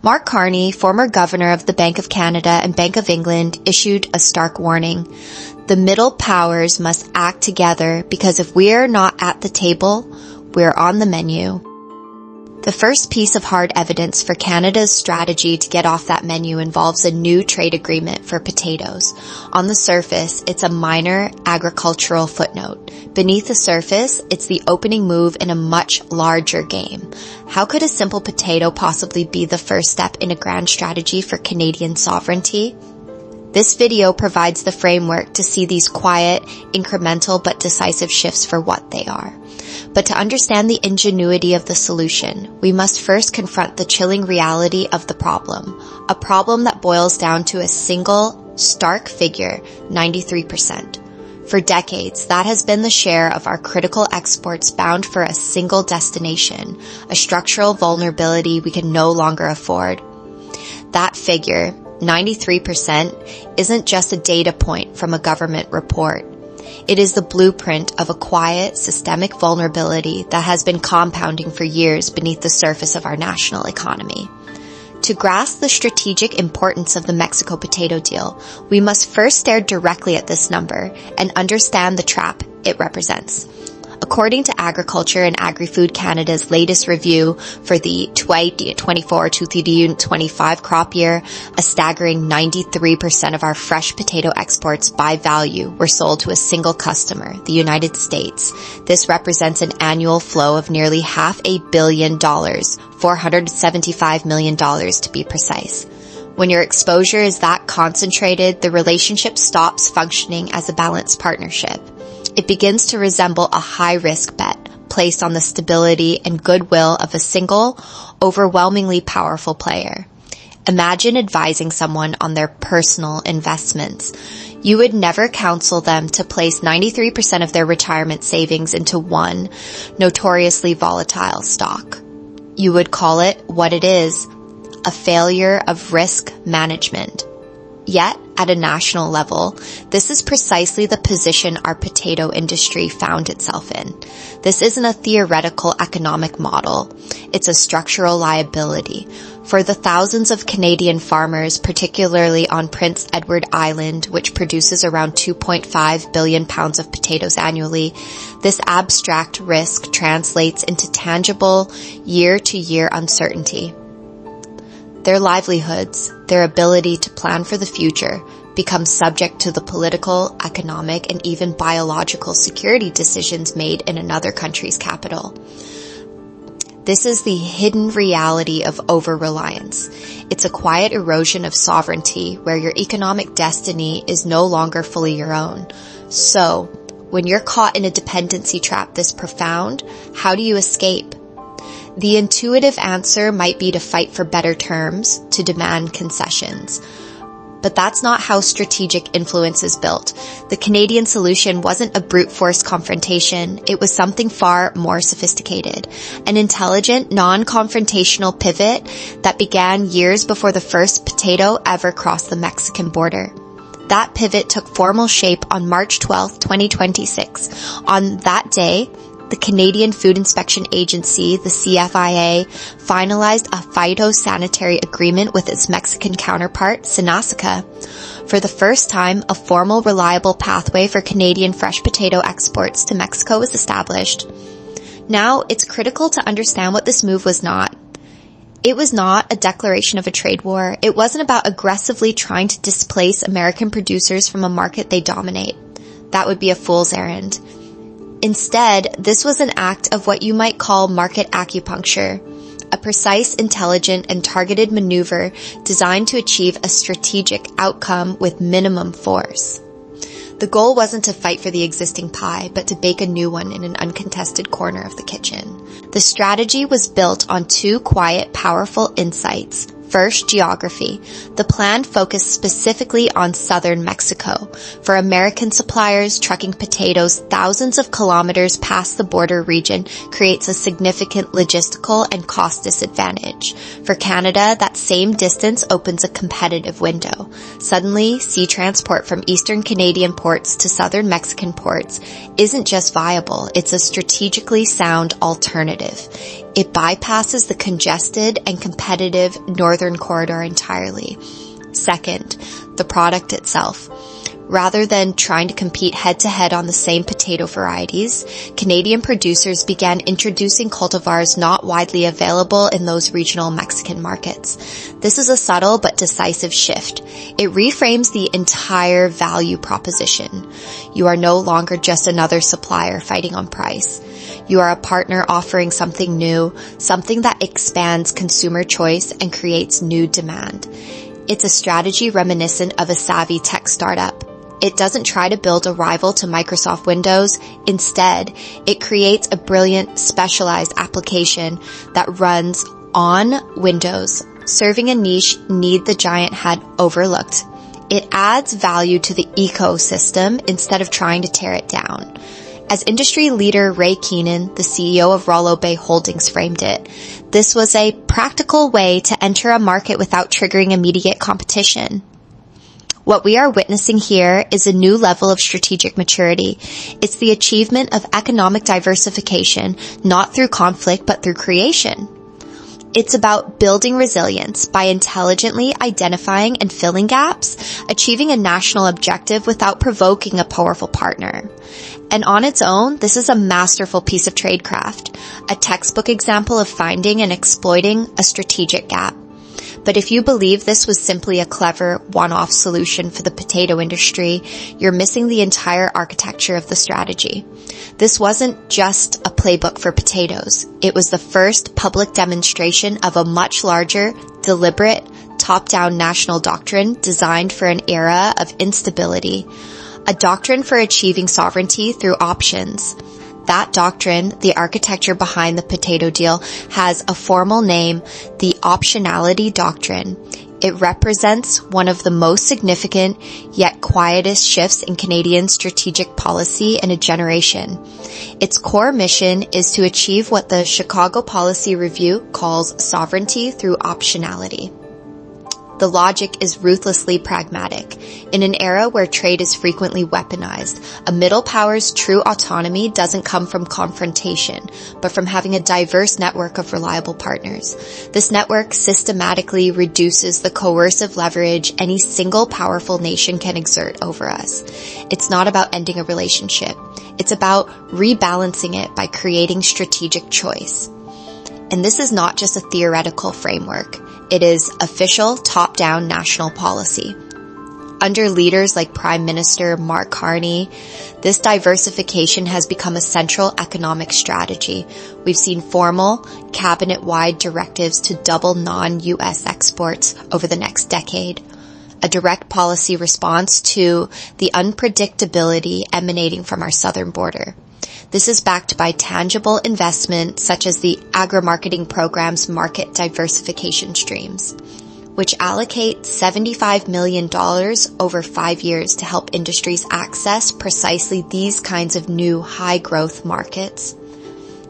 Mark Carney, former governor of the Bank of Canada and Bank of England, issued a stark warning. The middle powers must act together because if we're not at the table, we're on the menu. The first piece of hard evidence for Canada's strategy to get off that menu involves a new trade agreement for potatoes. On the surface, it's a minor agricultural footnote. Beneath the surface, it's the opening move in a much larger game. How could a simple potato possibly be the first step in a grand strategy for Canadian sovereignty? This video provides the framework to see these quiet, incremental, but decisive shifts for what they are. But to understand the ingenuity of the solution, we must first confront the chilling reality of the problem, a problem that boils down to a single, stark figure, 93%. For decades, that has been the share of our critical exports bound for a single destination, a structural vulnerability we can no longer afford. That figure, 93%, isn't just a data point from a government report. It is the blueprint of a quiet, systemic vulnerability that has been compounding for years beneath the surface of our national economy. To grasp the strategic importance of the Mexico potato deal, we must first stare directly at this number and understand the trap it represents. According to Agriculture and Agri-Food Canada's latest review for the 2024-2025 crop year, a staggering 93% of our fresh potato exports by value were sold to a single customer, the United States. This represents an annual flow of nearly $500 million, $475 million to be precise. When your exposure is that concentrated, the relationship stops functioning as a balanced partnership. It begins to resemble a high-risk bet placed on the stability and goodwill of a single, overwhelmingly powerful player. Imagine advising someone on their personal investments. You would never counsel them to place 93% of their retirement savings into one notoriously volatile stock. You would call it what it is, a failure of risk management. Yet, at a national level, this is precisely the position our potato industry found itself in. This isn't a theoretical economic model. It's a structural liability. For the thousands of Canadian farmers, particularly on Prince Edward Island, which produces around 2.5 billion pounds of potatoes annually, this abstract risk translates into tangible, year-to-year uncertainty. Their livelihoods, their ability to plan for the future, become subject to the political, economic, and even biological security decisions made in another country's capital. This is the hidden reality of over-reliance. It's a quiet erosion of sovereignty where your economic destiny is no longer fully your own. So, when you're caught in a dependency trap this profound, how do you escape? The intuitive answer might be to fight for better terms, to demand concessions. But that's not how strategic influence is built. The Canadian solution wasn't a brute force confrontation. It was something far more sophisticated. An intelligent, non-confrontational pivot that began years before the first potato ever crossed the Mexican border. That pivot took formal shape on March 12, 2026. On that day, the Canadian Food Inspection Agency, the CFIA, finalized a phytosanitary agreement with its Mexican counterpart, Sinasaka. For the first time, a formal, reliable pathway for Canadian fresh potato exports to Mexico was established. Now, it's critical to understand what this move was not. It was not a declaration of a trade war. It wasn't about aggressively trying to displace American producers from a market they dominate. That would be a fool's errand. Instead, this was an act of what you might call market acupuncture, a precise, intelligent, and targeted maneuver designed to achieve a strategic outcome with minimum force. The goal wasn't to fight for the existing pie, but to bake a new one in an uncontested corner of the kitchen. The strategy was built on two quiet, powerful insights. First, geography. The plan focused specifically on southern Mexico. For American suppliers, trucking potatoes thousands of kilometers past the border region creates a significant logistical and cost disadvantage. For Canada, that same distance opens a competitive window. Suddenly, sea transport from eastern Canadian ports to southern Mexican ports isn't just viable, it's a strategically sound alternative. It bypasses the congested and competitive northern corridor entirely. Second, the product itself. Rather than trying to compete head-to-head on the same potato varieties, Canadian producers began introducing cultivars not widely available in those regional Mexican markets. This is a subtle but decisive shift. It reframes the entire value proposition. You are no longer just another supplier fighting on price. You are a partner offering something new, something that expands consumer choice and creates new demand. It's a strategy reminiscent of a savvy tech startup. It doesn't try to build a rival to Microsoft Windows. Instead, it creates a brilliant, specialized application that runs on Windows, serving a niche need the giant had overlooked. It adds value to the ecosystem instead of trying to tear it down. As industry leader Ray Keenan, the CEO of Rollo Bay Holdings, framed it, this was a practical way to enter a market without triggering immediate competition. What we are witnessing here is a new level of strategic maturity. It's the achievement of economic diversification, not through conflict, but through creation. It's about building resilience by intelligently identifying and filling gaps, achieving a national objective without provoking a powerful partner. And on its own, this is a masterful piece of tradecraft, a textbook example of finding and exploiting a strategic gap. But if you believe this was simply a clever one-off solution for the potato industry, you're missing the entire architecture of the strategy. This wasn't just a playbook for potatoes. It was the first public demonstration of a much larger, deliberate, top-down national doctrine designed for an era of instability. A doctrine for achieving sovereignty through options. That doctrine, the architecture behind the potato deal, has a formal name, the Optionality Doctrine. It represents one of the most significant yet quietest shifts in Canadian strategic policy in a generation. Its core mission is to achieve what the Chicago Policy Review calls sovereignty through optionality. The logic is ruthlessly pragmatic. In an era where trade is frequently weaponized, a middle power's true autonomy doesn't come from confrontation, but from having a diverse network of reliable partners. This network systematically reduces the coercive leverage any single powerful nation can exert over us. It's not about ending a relationship. It's about rebalancing it by creating strategic choice. And this is not just a theoretical framework. It is official, top-down national policy. Under leaders like Prime Minister Mark Carney, this diversification has become a central economic strategy. We've seen formal, cabinet-wide directives to double non-U.S. exports over the next decade, a direct policy response to the unpredictability emanating from our southern border. This is backed by tangible investment such as the agri-marketing program's market diversification streams, which allocate $75 million over 5 years to help industries access precisely these kinds of new high-growth markets.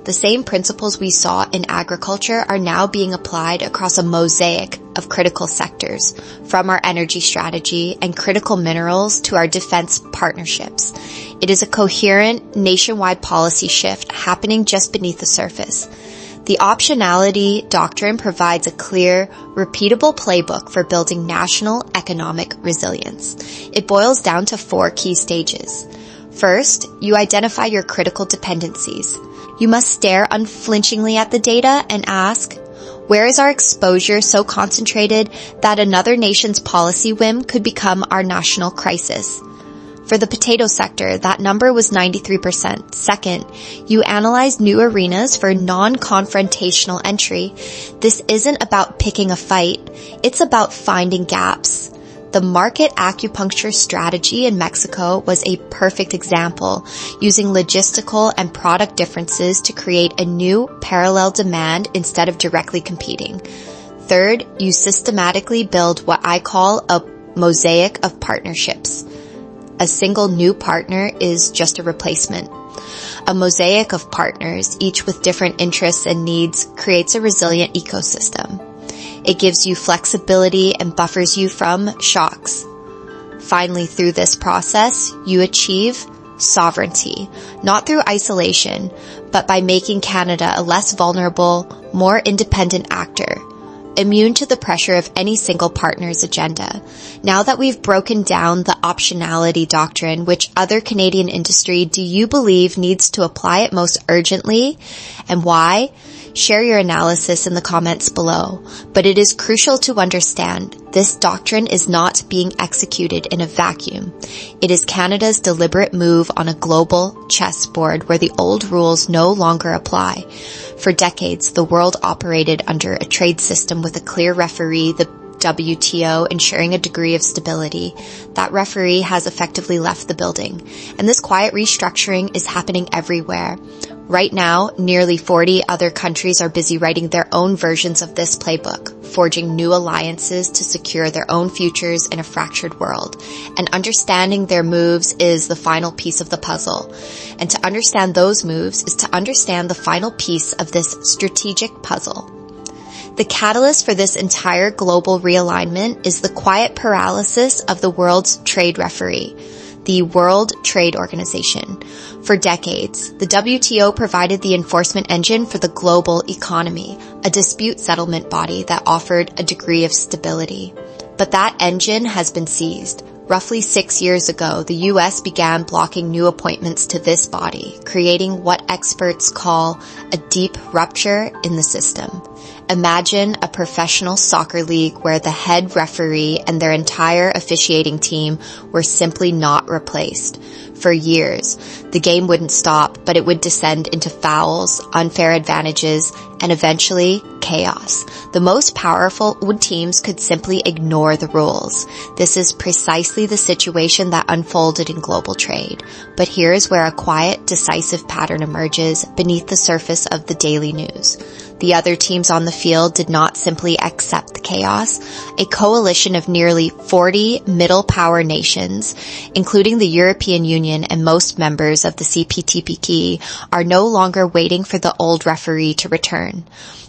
The same principles we saw in agriculture are now being applied across a mosaic of critical sectors, from our energy strategy and critical minerals to our defense partnerships. It is a coherent nationwide policy shift happening just beneath the surface. The Optionality Doctrine provides a clear, repeatable playbook for building national economic resilience. It boils down to 4 key stages. First, you identify your critical dependencies. You must stare unflinchingly at the data and ask, where is our exposure so concentrated that another nation's policy whim could become our national crisis? For the potato sector, that number was 93%. Second, you analyze new arenas for non-confrontational entry. This isn't about picking a fight. It's about finding gaps. The market acupuncture strategy in Mexico was a perfect example, using logistical and product differences to create a new parallel demand instead of directly competing. Third, you systematically build what I call a mosaic of partnerships. A single new partner is just a replacement. A mosaic of partners, each with different interests and needs, creates a resilient ecosystem. It gives you flexibility and buffers you from shocks. Finally, through this process, you achieve sovereignty, not through isolation, but by making Canada a less vulnerable, more independent actor, immune to the pressure of any single partner's agenda. Now that we've broken down the optionality doctrine, which other Canadian industry do you believe needs to apply it most urgently, and why? Share your analysis in the comments below. But it is crucial to understand this doctrine is not being executed in a vacuum. It is Canada's deliberate move on a global chessboard where the old rules no longer apply. For decades, the world operated under a trade system with a clear referee, the WTO, ensuring a degree of stability. That referee has effectively left the building, and this quiet restructuring is happening everywhere. Right now, nearly 40 other countries are busy writing their own versions of this playbook, forging new alliances to secure their own futures in a fractured world. And understanding their moves is the final piece of the puzzle. And to understand those moves is to understand the final piece of this strategic puzzle. The catalyst for this entire global realignment is the quiet paralysis of the world's trade referee, the World Trade Organization. For decades, the WTO provided the enforcement engine for the global economy, a dispute settlement body that offered a degree of stability. But that engine has been seized. Roughly 6 years ago, the U.S. began blocking new appointments to this body, creating what experts call a deep rupture in the system. Imagine a professional soccer league where the head referee and their entire officiating team were simply not replaced. For years, the game wouldn't stop, but it would descend into fouls, unfair advantages, and eventually chaos. The most powerful teams could simply ignore the rules. This is precisely the situation that unfolded in global trade. But here is where a quiet, decisive pattern emerges beneath the surface of the daily news. The other teams on the field did not simply accept the chaos. A coalition of nearly 40 middle power nations, including the European Union and most members of the CPTPP, are no longer waiting for the old referee to return.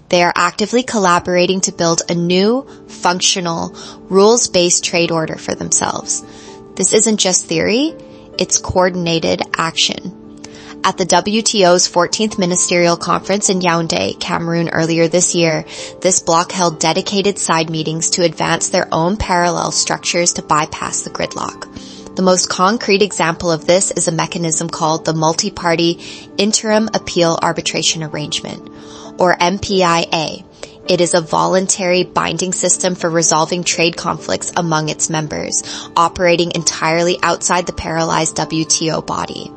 They are actively collaborating to build a new, functional, rules-based trade order for themselves. This isn't just theory, it's coordinated action. At the WTO's 14th Ministerial Conference in Yaoundé, Cameroon earlier this year, this bloc held dedicated side meetings to advance their own parallel structures to bypass the gridlock. The most concrete example of this is a mechanism called the Multi-Party Interim Appeal Arbitration Arrangement, or MPIA. It is a voluntary binding system for resolving trade conflicts among its members, operating entirely outside the paralyzed WTO body.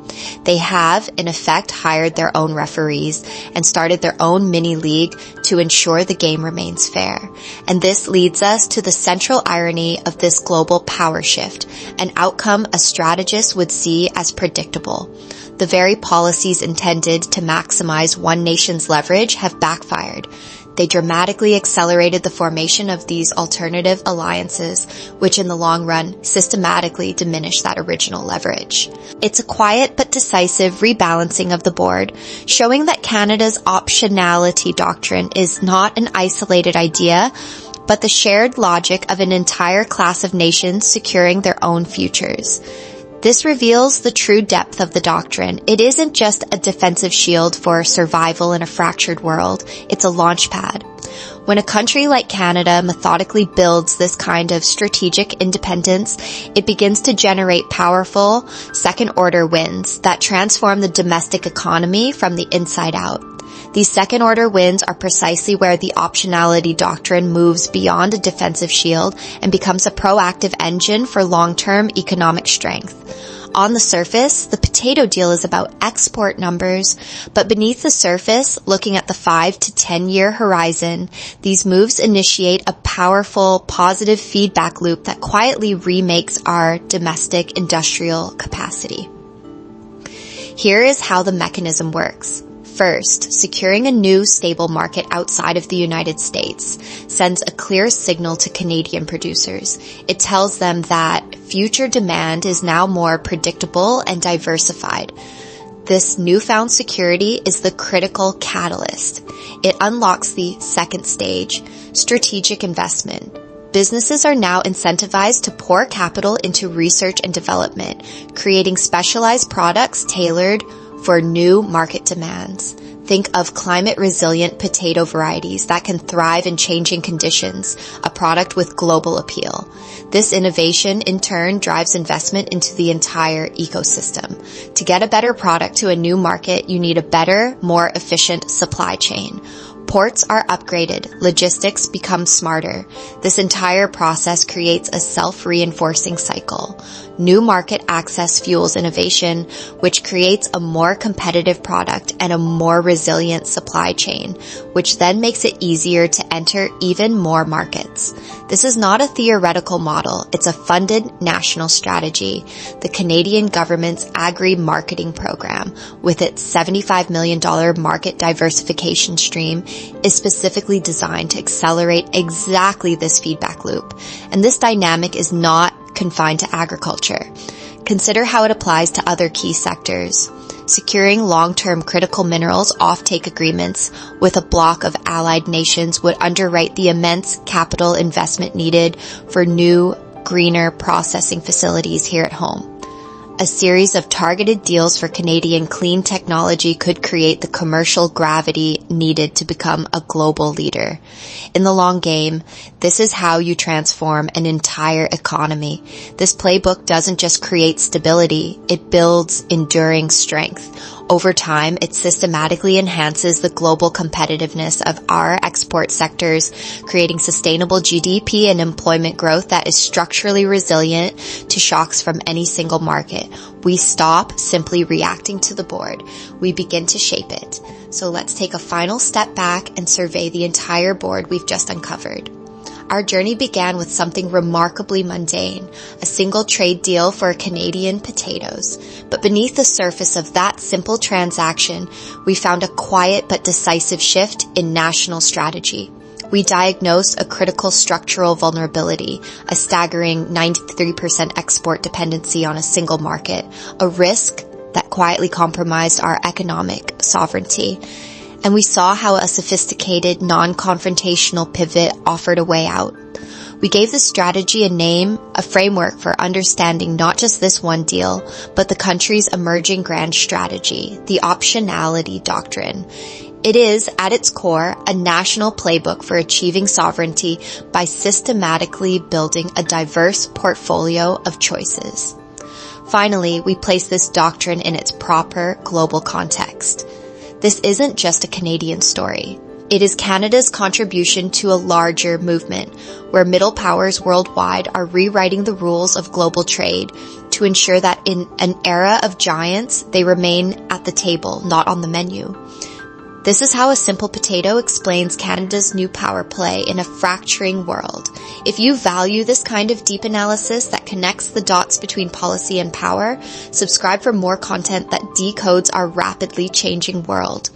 They have, in effect, hired their own referees and started their own mini-league to ensure the game remains fair. And this leads us to the central irony of this global power shift, an outcome a strategist would see as predictable. The very policies intended to maximize one nation's leverage have backfired. They dramatically accelerated the formation of these alternative alliances, which in the long run systematically diminish that original leverage. It's a quiet but decisive rebalancing of the board, showing that Canada's optionality doctrine is not an isolated idea, but the shared logic of an entire class of nations securing their own futures. This reveals the true depth of the doctrine. It isn't just a defensive shield for survival in a fractured world. It's a launch pad. When a country like Canada methodically builds this kind of strategic independence, it begins to generate powerful second-order wins that transform the domestic economy from the inside out. These second-order wins are precisely where the optionality doctrine moves beyond a defensive shield and becomes a proactive engine for long-term economic strength. On the surface, the potato deal is about export numbers, but beneath the surface, looking at the 5 to 10 year horizon, these moves initiate a powerful, positive feedback loop that quietly remakes our domestic industrial capacity. Here is how the mechanism works. First, securing a new stable market outside of the United States sends a clear signal to Canadian producers. It tells them that future demand is now more predictable and diversified. This newfound security is the critical catalyst. It unlocks the second stage, strategic investment. Businesses are now incentivized to pour capital into research and development, creating specialized products tailored for new market demands. Think of climate-resilient potato varieties that can thrive in changing conditions, a product with global appeal. This innovation, in turn, drives investment into the entire ecosystem. To get a better product to a new market, you need a better, more efficient supply chain. Ports are upgraded, logistics become smarter. This entire process creates a self-reinforcing cycle. New market access fuels innovation, which creates a more competitive product and a more resilient supply chain, which then makes it easier to enter even more markets. This is not a theoretical model, it's a funded national strategy. The Canadian government's agri-marketing program, with its $75 million market diversification stream, is specifically designed to accelerate exactly this feedback loop. And this dynamic is not confined to agriculture. Consider how it applies to other key sectors. Securing long-term critical minerals offtake agreements with a bloc of allied nations would underwrite the immense capital investment needed for new, greener processing facilities here at home. A series of targeted deals for Canadian clean technology could create the commercial gravity needed to become a global leader. In the long game, this is how you transform an entire economy. This playbook doesn't just create stability, it builds enduring strength. Over time, it systematically enhances the global competitiveness of our export sectors, creating sustainable GDP and employment growth that is structurally resilient to shocks from any single market. We stop simply reacting to the board. We begin to shape it. So let's take a final step back and survey the entire board we've just uncovered. Our journey began with something remarkably mundane, a single trade deal for Canadian potatoes. But beneath the surface of that simple transaction, we found a quiet but decisive shift in national strategy. We diagnosed a critical structural vulnerability, a staggering 93% export dependency on a single market, a risk that quietly compromised our economic sovereignty. And we saw how a sophisticated, non-confrontational pivot offered a way out. We gave this strategy a name, a framework for understanding not just this one deal, but the country's emerging grand strategy, the Optionality Doctrine. It is, at its core, a national playbook for achieving sovereignty by systematically building a diverse portfolio of choices. Finally, we place this doctrine in its proper global context. This isn't just a Canadian story. It is Canada's contribution to a larger movement where middle powers worldwide are rewriting the rules of global trade to ensure that in an era of giants, they remain at the table, not on the menu. This is how a simple potato explains Canada's new power play in a fracturing world. If you value this kind of deep analysis that connects the dots between policy and power, subscribe for more content that decodes our rapidly changing world.